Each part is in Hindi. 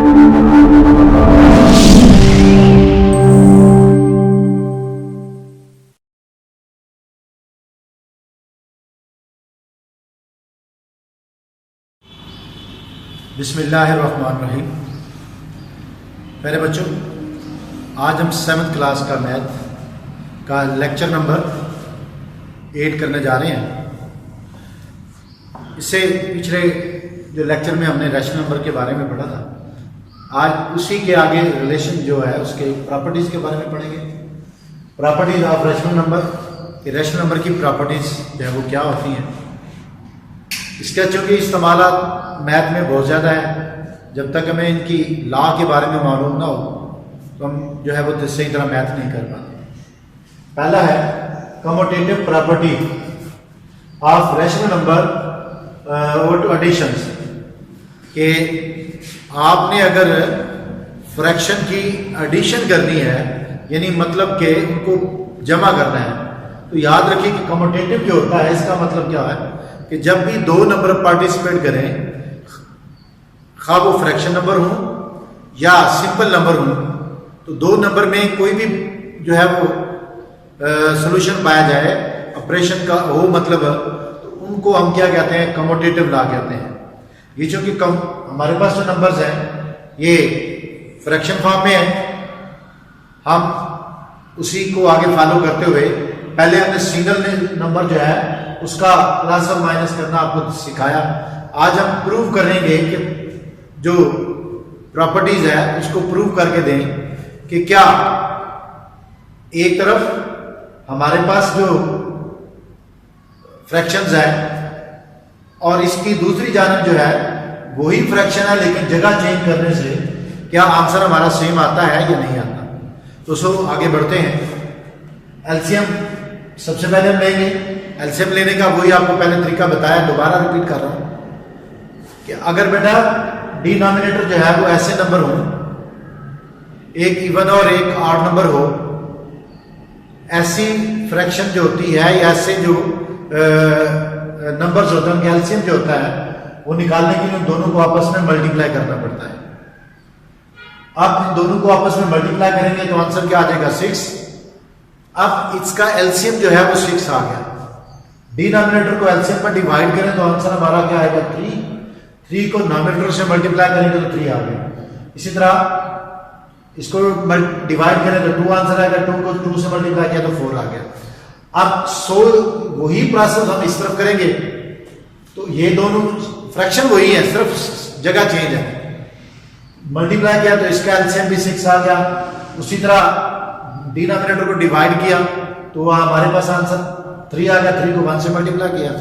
बिस्मिल्लाहिर्रहमानिर्रहीम। मेरे बच्चों, आज हम 7th क्लास का मैथ का लेक्चर नंबर 8 करने जा रहे हैं। इससे पिछले जो लेक्चर में हमने रैशनल नंबर के बारे में पढ़ा था, आज उसी के आगे रिलेशन जो है उसके प्रॉपर्टीज़ के बारे में पढ़ेंगे। प्रॉपर्टीज़ ऑफ रैशनल नंबर, कि रैशनल नंबर की प्रॉपर्टीज़ जो है वो क्या होती हैं। इसका चूँकि इस्तेमाल मैथ में बहुत ज़्यादा है, जब तक हमें इनकी लॉ के बारे में मालूम ना हो तो हम जो है वो सही तरह मैथ नहीं कर पाते। पहला है commutative property of rational number और एडिशंस, कि आपने अगर फ्रैक्शन की एडिशन करनी है, यानी मतलब कि उनको जमा करना है, तो याद रखिए कि कम्यूटेटिव जो होता है इसका मतलब क्या है कि जब भी दो नंबर पार्टिसिपेट करें, खा वो फ्रैक्शन नंबर हो या सिंपल नंबर हो, तो दो नंबर में कोई भी जो है वो सॉल्यूशन पाया जाए ऑपरेशन का हो, मतलब तो उनको हम क्या कहते हैं, कम्यूटेटिव लॉ कहते हैं। ये चूंकि हमारे पास जो नंबर्स हैं ये फ्रैक्शन फॉर्म में है, हम उसी को आगे फॉलो करते हुए पहले हमने सिंगल नंबर जो है उसका प्लस और माइनस करना आपको सिखाया। आज हम प्रूव करेंगे कि जो प्रॉपर्टीज है उसको प्रूव करके दें कि क्या एक तरफ हमारे पास जो फ्रैक्शंस है और इसकी दूसरी जानब जो है वही फ्रैक्शन है, लेकिन जगह चेंज करने से क्या आंसर हमारा सेम आता है या नहीं आता। तो सो आगे बढ़ते हैं। एलसीएम सबसे पहले हम लेंगे। एलसीएम लेने का वही आपको पहले तरीका बताया, दोबारा रिपीट कर रहा हूं कि अगर बेटा डिनोमिनेटर जो है वो ऐसे नंबर हो, एक इवन और एक ऑड नंबर हो, ऐसी फ्रैक्शन जो होती है या ऐसे जो नंबर्स होते हैं उनका एलसीएम जो होता है वो निकालने के लिए उन दोनों को आपस में मल्टीप्लाई करना पड़ता है। अब इन दोनों को आपस में मल्टीप्लाई करेंगे तो आंसर क्या आ जाएगा, 6। अब इसका एलसीएम जो है वो 6 आ गया। डिनोमिनेटर को एलसीएम पर डिवाइड करें तो आंसर हमारा क्या आएगा, 3। 3 को नॉमिनेटर से मल्टीप्लाई करेंगे तो 3 आ गया। इसी तरह इसको डिवाइड करें तो 2 आंसर आएगा, 2 को 2 से मल्टीप्लाई किया तो 4 आ गया। अब वही प्रोसेस हम इस तरफ करेंगे तो ये दोनों फ्रैक्शन वही है, सिर्फ जगह चेंज है। मल्टीप्लाई किया तो इसका एलसीएम भी 6 आ गया। उसी तरह डिनोमिनेटर को डिवाइड किया तो हमारे पास आंसर 3 आ गया। 3 को 1 से मल्टीप्लाई किया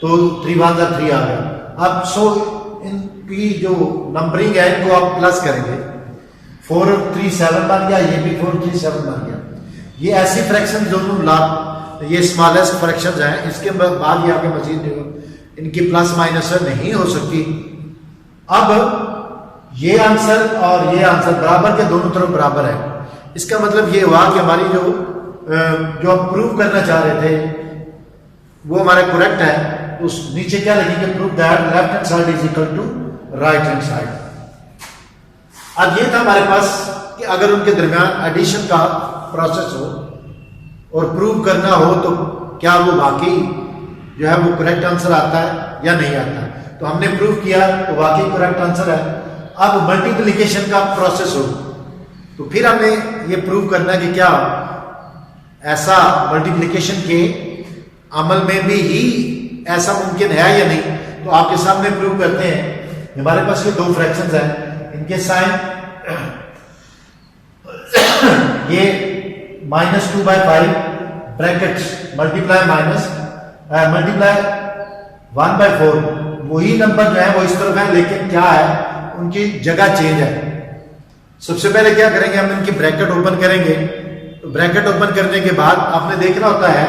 तो 3 1 जा 3 आ गया। अब इनकी जो नंबरिंग है इनको आप प्लस करेंगे, 4 और 3 7 बन गया, ये भी 4 3 7 बन गया। ये ऐसी फ्रैक्शन दोनों ये स्मॉलेस्ट फ्रैक्शन हैं, इसके बाद ये आगे मजीद इनकी प्लस माइनस नहीं हो सकती। अब ये आंसर और ये आंसर बराबर के दोनों तरफ बराबर है। इसका मतलब ये हुआ कि हमारी जो हम प्रूव करना चाह रहे थे वो हमारा करेक्ट है। उस नीचे क्या लिखेंगे, prove that left hand side is equal to right hand side. अब ये था हमारे पास कि अगर उनके दरमियान एडिशन का प्रोसेस हो और प्रूव करना हो तो क्या वो वाकई जो है वो करेक्ट आंसर आता है या नहीं आता। तो हमने प्रूव किया तो वाकई करेक्ट आंसर है। अब मल्टीप्लिकेशन का प्रोसेस हो तो फिर हमें ये प्रूव करना है कि क्या ऐसा मल्टीप्लिकेशन के अमल में भी ही ऐसा मुमकिन है या नहीं। तो आपके सामने प्रूव करते हैं। हमारे पास ये दो फ्रैक्शंस हैं, इनके साइन ये -2/5 ब्रैकेट्स मल्टीप्लाई मल्टीप्लाई 1/4, वही नंबर जो है वो इस तरफ है, लेकिन क्या है उनकी जगह चेंज है। सबसे पहले क्या करेंगे, हम इनकी ब्रैकेट ओपन करेंगे। तो ब्रैकेट ओपन करने के बाद आपने देखना होता है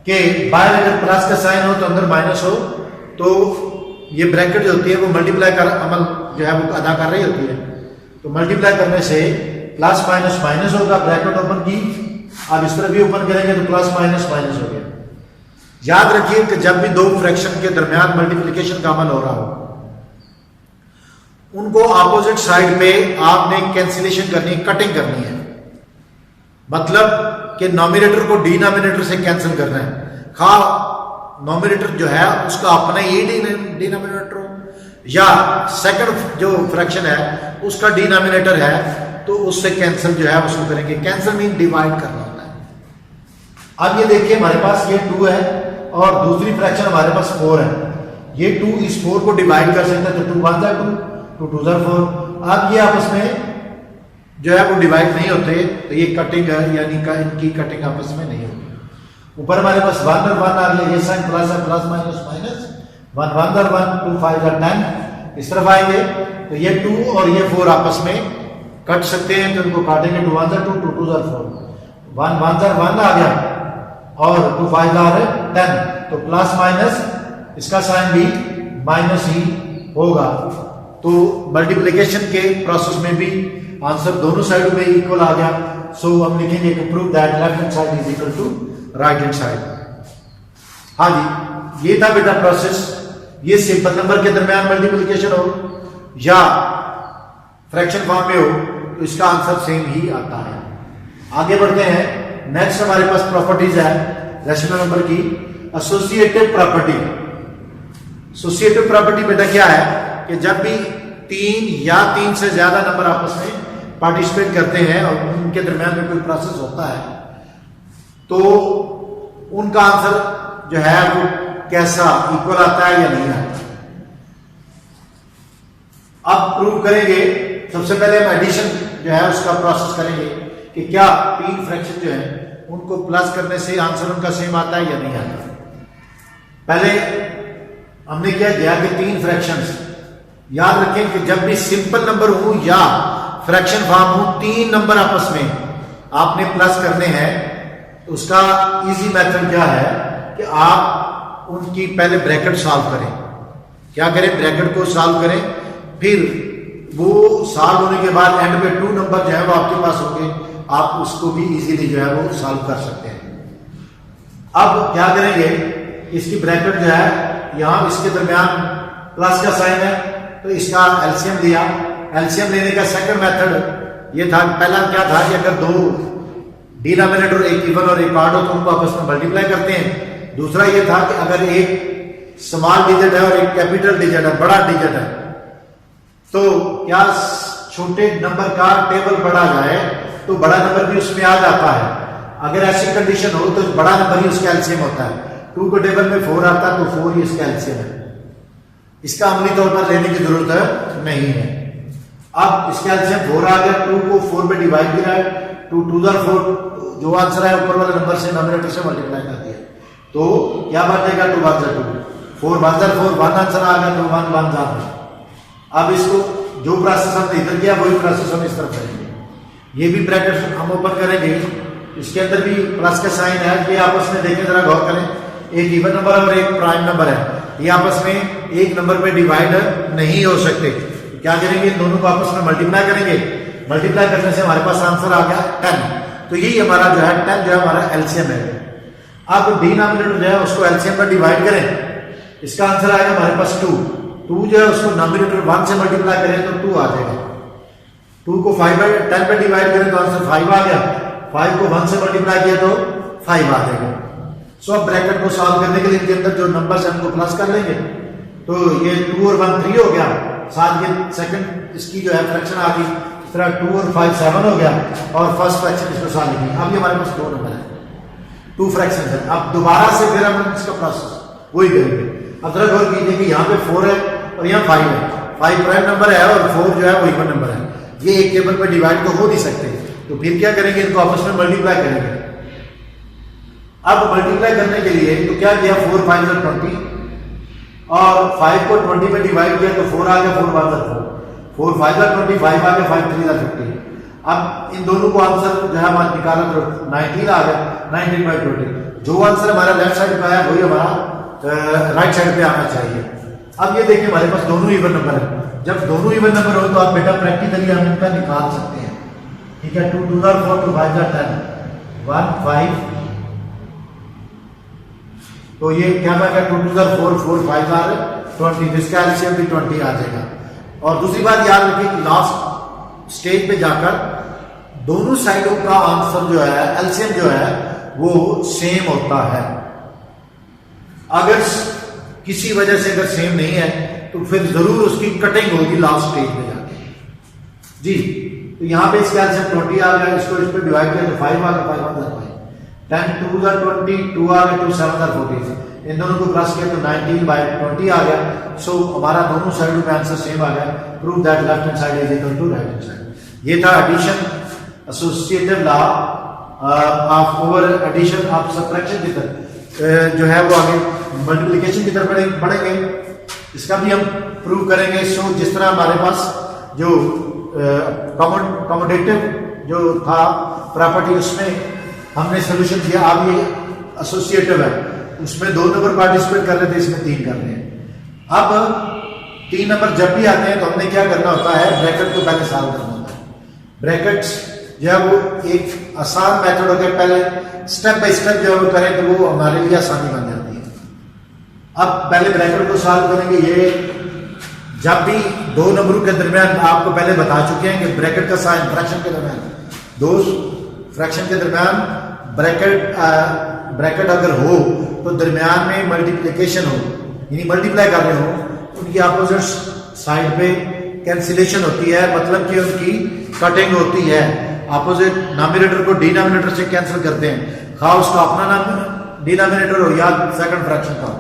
कि बाहर अगर प्लस का साइन हो तो अंदर माइनस हो, तो ये ब्रैकेट जो होती है वो मल्टीप्लाई कर अमल जो है वो अदा कर रही होती है। तो मल्टीप्लाई करने से प्लस माइनस माइनस होगा, ब्रैकेट ओपन की। आप इस तरह भी ओपन करेंगे तो प्लस माइनस माइनस हो गया। याद रखिए कि जब भी दो फ्रैक्शन के दरमियान मल्टीप्लिकेशन का अमल हो रहा हो उनको ऑपोजिट साइड पे आपने कैंसिलेशन करनी है, कटिंग करनी है। मतलब कि नॉमिनेटर को डिनोमिनेटर से कैंसिल करना है। खा नॉमिनेटर जो है उसका अपना ही डिनोमिनेटर हो या सेकंड जो फ्रैक्शन है उसका डिनोमिनेटर है तो उससे कैंसिल जो है उसको करेंगे। कैंसिल मीन डिवाइड करना होता है। अब ये देखिए हमारे पास ये 2 है और दूसरी फ्रैक्शन हमारे पास 4 है। ये 2 इस 4 को डिवाइड कर सकते हैं तो 2 1 2 2 2 4। अब ये आपस में जो है वो डिवाइड नहीं होते तो ये कटिंग है, यानी इनकी कटिंग आपस में नहीं होती। ऊपर हमारे पास 1 और 1 आ गया, ये साइन प्लस है, प्लस माइनस माइनस, 1 1 और 1 2 5 और 10। इस तरफ आएंगे तो ये 2 और ये 4 आपस में कट सकते हैं तो इनको काटेंगे। 2 1 2 2 2 4 1 1 1 आ गया और 2 5 और 10 तो प्लस माइनस इसका साइन भी माइनस ही होगा। तो मल्टीप्लिकेशन के प्रोसेस में भी आंसर दोनों साइड में इक्वल आ गया। सो हम लिखेंगे to prove that left hand side is equal to right hand side. हाँ जी, ये था बेटा प्रोसेस। ये सिंपल नंबर के दरमियान मल्टीप्लिकेशन हो या फ्रैक्शन फॉर्म में हो तो इसका आंसर सेम ही आता है। आगे बढ़ते हैं। नेक्स्ट हमारे पास प्रॉपर्टीज है रैशनल नंबर की। Associative property. एसोसिएटिव प्रॉपर्टी बेटा क्या है कि जब भी 3 या 3 से ज्यादा नंबर आपस में पार्टिसिपेट करते हैं और उनके दरमियान में कोई प्रोसेस होता है तो उनका आंसर जो है वो कैसा इक्वल आता है या नहीं आता। अब प्रूव करेंगे। सबसे पहले हम एडिशन जो है उसका प्रोसेस करेंगे कि क्या 3 फ्रैक्शन जो है उनको प्लस करने से आंसर उनका सेम आता है या नहीं आता। पहले हमने क्या किया कि 3 फ्रैक्शंस, याद रखें कि जब भी सिंपल नंबर हो या फ्रैक्शन फॉर्म हो 3 नंबर आपस में आपने प्लस करने हैं तो उसका इजी मेथड क्या है कि आप उनकी पहले ब्रैकेट सॉल्व करें। क्या करें, ब्रैकेट को सॉल्व करें, फिर वो सॉल्व होने के बाद एंड में 2 नंबर जो है वो आपके पास होंगे, आप उसको भी इजीली जो है वो सॉल्व कर सकते हैं। अब क्या करेंगे, इसकी ब्रैकेट जो है यहां इसके दरमियान प्लस का साइन है तो इसका एलसीएम लिया। एलसीएम लेने का सेकंड मेथड ये था, पहला क्या था कि अगर 2 डिनोमिनेटर एक इवन और एक ऑड हो तो उनको आपस में मल्टीप्लाई करते हैं। दूसरा ये था कि अगर एक स्मॉल डिजिट है और एक कैपिटल डिजिट है, बड़ा डिजिट है, तो क्या छोटे नंबर का टेबल बढ़ा जाए तो बड़ा नंबर भी उसमें आ जाता है। अगर ऐसी कंडीशन हो तो बड़ा नंबर ही उसका एलसीएम होता है। 2 को टेबल में 4 आता है तो 4 ही इसका एलसीएम है। इसका अमली तौर पर लेने की जरूरत नहीं है। अब इसका एलसीएम 4 आ गया, 2 को 4 में डिवाइड किया है, 2 2 4 जो आंसर है ऊपर वाले नंबर से नॉमिनेटर से मल्टीप्लाई कर दिया तो क्या बन जाएगा 2 1 2 4 1 4 1 आंसर आ गया तो 1 1 4। अब इसको जो प्रोसेस हमने इधर किया वही प्रोसेस हम इस तरफ करेंगे। ये भी ब्रैकेट हम ओपन करेंगे, इसके अंदर भी प्लस का साइन है। ये आपस में देखें, जरा गौर करें, एक इवन नंबर और एक प्राइम नंबर है, ये आपस में एक नंबर पे डिवाइड नहीं हो सकते। क्या करेंगे, इन दोनों को आपस में मल्टीप्लाई करेंगे। मल्टीप्लाई करने से हमारे पास आंसर आ गया 10। तो यही हमारा जो है 10 जो है हमारा एलसीएम है। अब डिनोमिनेटर जो है उसको एलसीएम में डिवाइड करें, इसका आंसर आएगा हमारे पास 2 जो है उसको नॉमिनेटर 1 से मल्टीप्लाई करें तो 2 आ जाएगा। 2 को 10 पे डिवाइड करें तो आंसर 5 आ गया। 5 को 1 से मल्टीप्लाई किया तो 5 आ जाएगा। सो अब ब्रैकेट को सॉल्व करने के लिए इनके अंदर जो नंबर है उनको प्लस कर लेंगे तो ये 2 और 1 3 हो गया। साथ ये सेकंड इसकी जो है फ्रैक्शन आ गई, इस तरह 2 और 5 7 हो गया और फर्स्ट फ्रैक्शन इसको सॉल्व की। अब ये हमारे पास 2 नंबर है, 2 फ्रैक्शन है। अब दोबारा से फिर हम इसका प्रोसेस वही करेंगे। अब जरा गौर कीजिए कि यहाँ पे 4 है और यहाँ 5 है। 5 प्राइम नंबर है और 4 जो है वो इवन नंबर है। ये एक टेबल पे डिवाइड तो हो नहीं सकते, तो फिर क्या करेंगे, इनको आपस में मल्टीप्लाई करेंगे। अब मल्टीप्लाई करने के लिए तो क्या किया, 4 5 20 और 5 को 20 में डिवाइड किया तो 4 आ गया, 4 1 4 4 5 20 5 आ गया, 5 3 50। अब इन दोनों को आंसर जो है हमारा निकाला तो 19 आ गया, 19/20। जो आंसर हमारा लेफ्ट साइड पे आया वही हमारा राइट साइड पे आना चाहिए। अब ये देखिए हमारे पास दोनों इवन नंबर है। जब दोनों इवन नंबर हो तो आप बेटा प्रैक्टिकली हम इनका निकाल सकते हैं। ठीक है, 2 2 4 2 5 10 1 5। तो ये क्या बनेगा, 2 2 4 4 5 20, इसका एलसीएम भी 20 आ जाएगा। और दूसरी बात याद रखिए कि लास्ट स्टेज पे जाकर दोनों साइडों का आंसर जो है, एलसीएम जो है वो सेम होता है। अगर किसी वजह से अगर सेम नहीं है तो फिर जरूर उसकी कटिंग होगी लास्ट स्टेज पे जाके जी। तो यहाँ पे इसका आंसर 20 आ गया, इसको इस पे डिवाइड किया तो 5 आ गया, 5 1 5 10 2 20, 2 आ गया, 2 7 40, इन दोनों को प्लस किया तो 19/20 आ गया। सो हमारा दोनों साइडों पे आंसर सेम आ गया। Prove that left hand side is equal to right hand side. ये था addition associative law of over addition of subtraction की तरफ जो है वो आगे मल्टीप्लिकेशन की तरफ बढ़ेंगे, इसका भी हम प्रूव करेंगे। सो जिस तरह हमारे पास जो कमोडेटिव जो था प्रॉपर्टी उसमें हमने सोल्यूशन दिया, अब ये एसोसिएटिव है, उसमें 2 नंबर पार्टिसिपेट कर रहे थे, इसमें 3 कर रहे हैं। अब 3 नंबर जब भी आते हैं तो हमने क्या करना होता है, ब्रैकेट को पहले सॉल्व करना होता है। ब्रैकेट्स जो है वो एक आसान मेथड होता है, पहले स्टेप बाय स्टेप जो है वो करें तो वो हमारे लिए आसानी बन जाती है। अब पहले ब्रैकेट को सॉल्व करेंगे। ये जब भी 2 नंबरों के दरमियान आपको पहले बता चुके हैं कि ब्रैकेट का साइन फ्रैक्शन के दरमियान, 2 फ्रैक्शन के दरमियान ब्रैकेट अगर हो तो दरमियान में मल्टीप्लिकेशन हो, यानी मल्टीप्लाई कर रहे हो, उनकी अपोजिट साइड पे कैंसिलेशन होती है, मतलब कि उनकी कटिंग होती है। अपोजिट नॉमिनेटर को डिनोमिनेटर से कैंसिल करते हैं, खा उसका अपना नाम डिनोमिनेटर हो या सेकंड फ्रैक्शन का।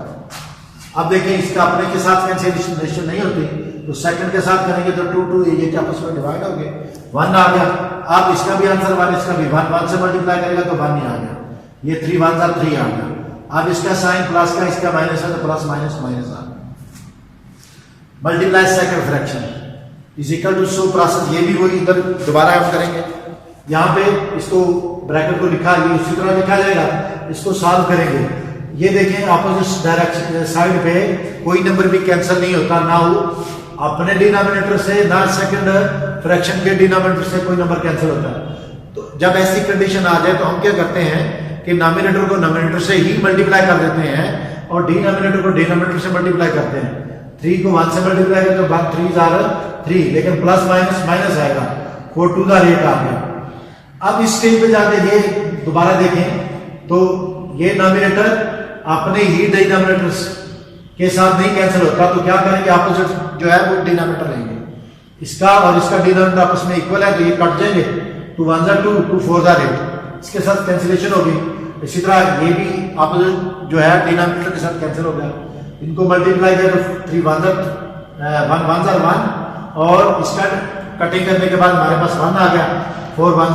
अब देखिए इसका अपने के साथ कैंसिलेशन नहीं होती, तो सेकंड के साथ करेंगे तो 2 2 ये आपस में डिवाइड हो गए, 1 आ गया। अब इसका भी आंसर 1, इसका भी 1 1 से मल्टीप्लाई करेगा तो 1 ही आ गया, ये 3 1 3 आ गया। अब इसका साइन प्लस का, इसका माइनस है तो प्लस माइनस माइनस आ गया। Multiply second fraction is equal to, so process ये भी वही इधर दोबारा हम करेंगे। यहाँ पे इसको ब्रैकेट को लिखा, ये उसी तरह लिखा जाएगा, इसको सॉल्व करेंगे। ये देखें अपोजिट डायरेक्शन साइड पे कोई नंबर भी कैंसिल नहीं होता, ना वो अपने डिनोमिनेटर से ना सेकंड फ्रैक्शन के डिनोमिनेटर से कोई नंबर कैंसिल होता है। तो जब ऐसी कंडीशन आ जाए तो हम क्या करते हैं कि नॉमिनेटर को नॉमिनेटर से ही मल्टीप्लाई कर देते हैं और डिनोमिनेटर को डिनोमिनेटर से मल्टीप्लाई करते हैं। 3 को 1 से मल्टीप्लाई करें तो 1 3 are 3, लेकिन प्लस माइनस माइनस आएगा, 4 2 का रेट आ गया। अब इस स्टेज पे जाते ये दोबारा देखें तो ये नॉमिनेटर अपने ही डिनोमिनेटर्स के साथ नहीं कैंसिल होता, तो क्या करेंगे, अपोजिट जो है वो डिनोमिनेटर लेंगे, इसका और इसका डिनोमिनेटर आपस में इक्वल है तो ये कट जाएंगे, 2 1 2 2 4 8, इसके साथ कैंसिलेशन होगी। इसी तरह ये भी अपोजिट जो है डिनोमिनेटर के साथ कैंसिल हो गया, इनको मल्टीप्लाई किया तो 3 1 1 1 और इसका कटिंग करने के बाद हमारे पास 1 आ गया, 4 1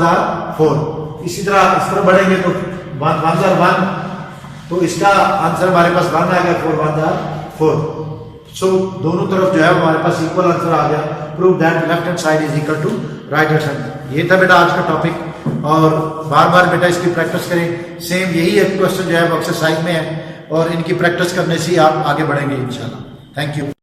4। इसी तरह इस तरह बढ़ेंगे तो 1 1 1, तो इसका आंसर हमारे पास 1 आ गया, 4 1 4। सो दोनों तरफ जो है हमारे पास इक्वल आंसर आ गया। Prove that left hand side is equal to right hand side. ये था बेटा आज का टॉपिक, और बार बार बेटा इसकी प्रैक्टिस करें। सेम यही एक क्वेश्चन जो है वो एक्सरसाइज में है, और इनकी प्रैक्टिस करने से ही आप आगे बढ़ेंगे इंशाल्लाह। Thank you.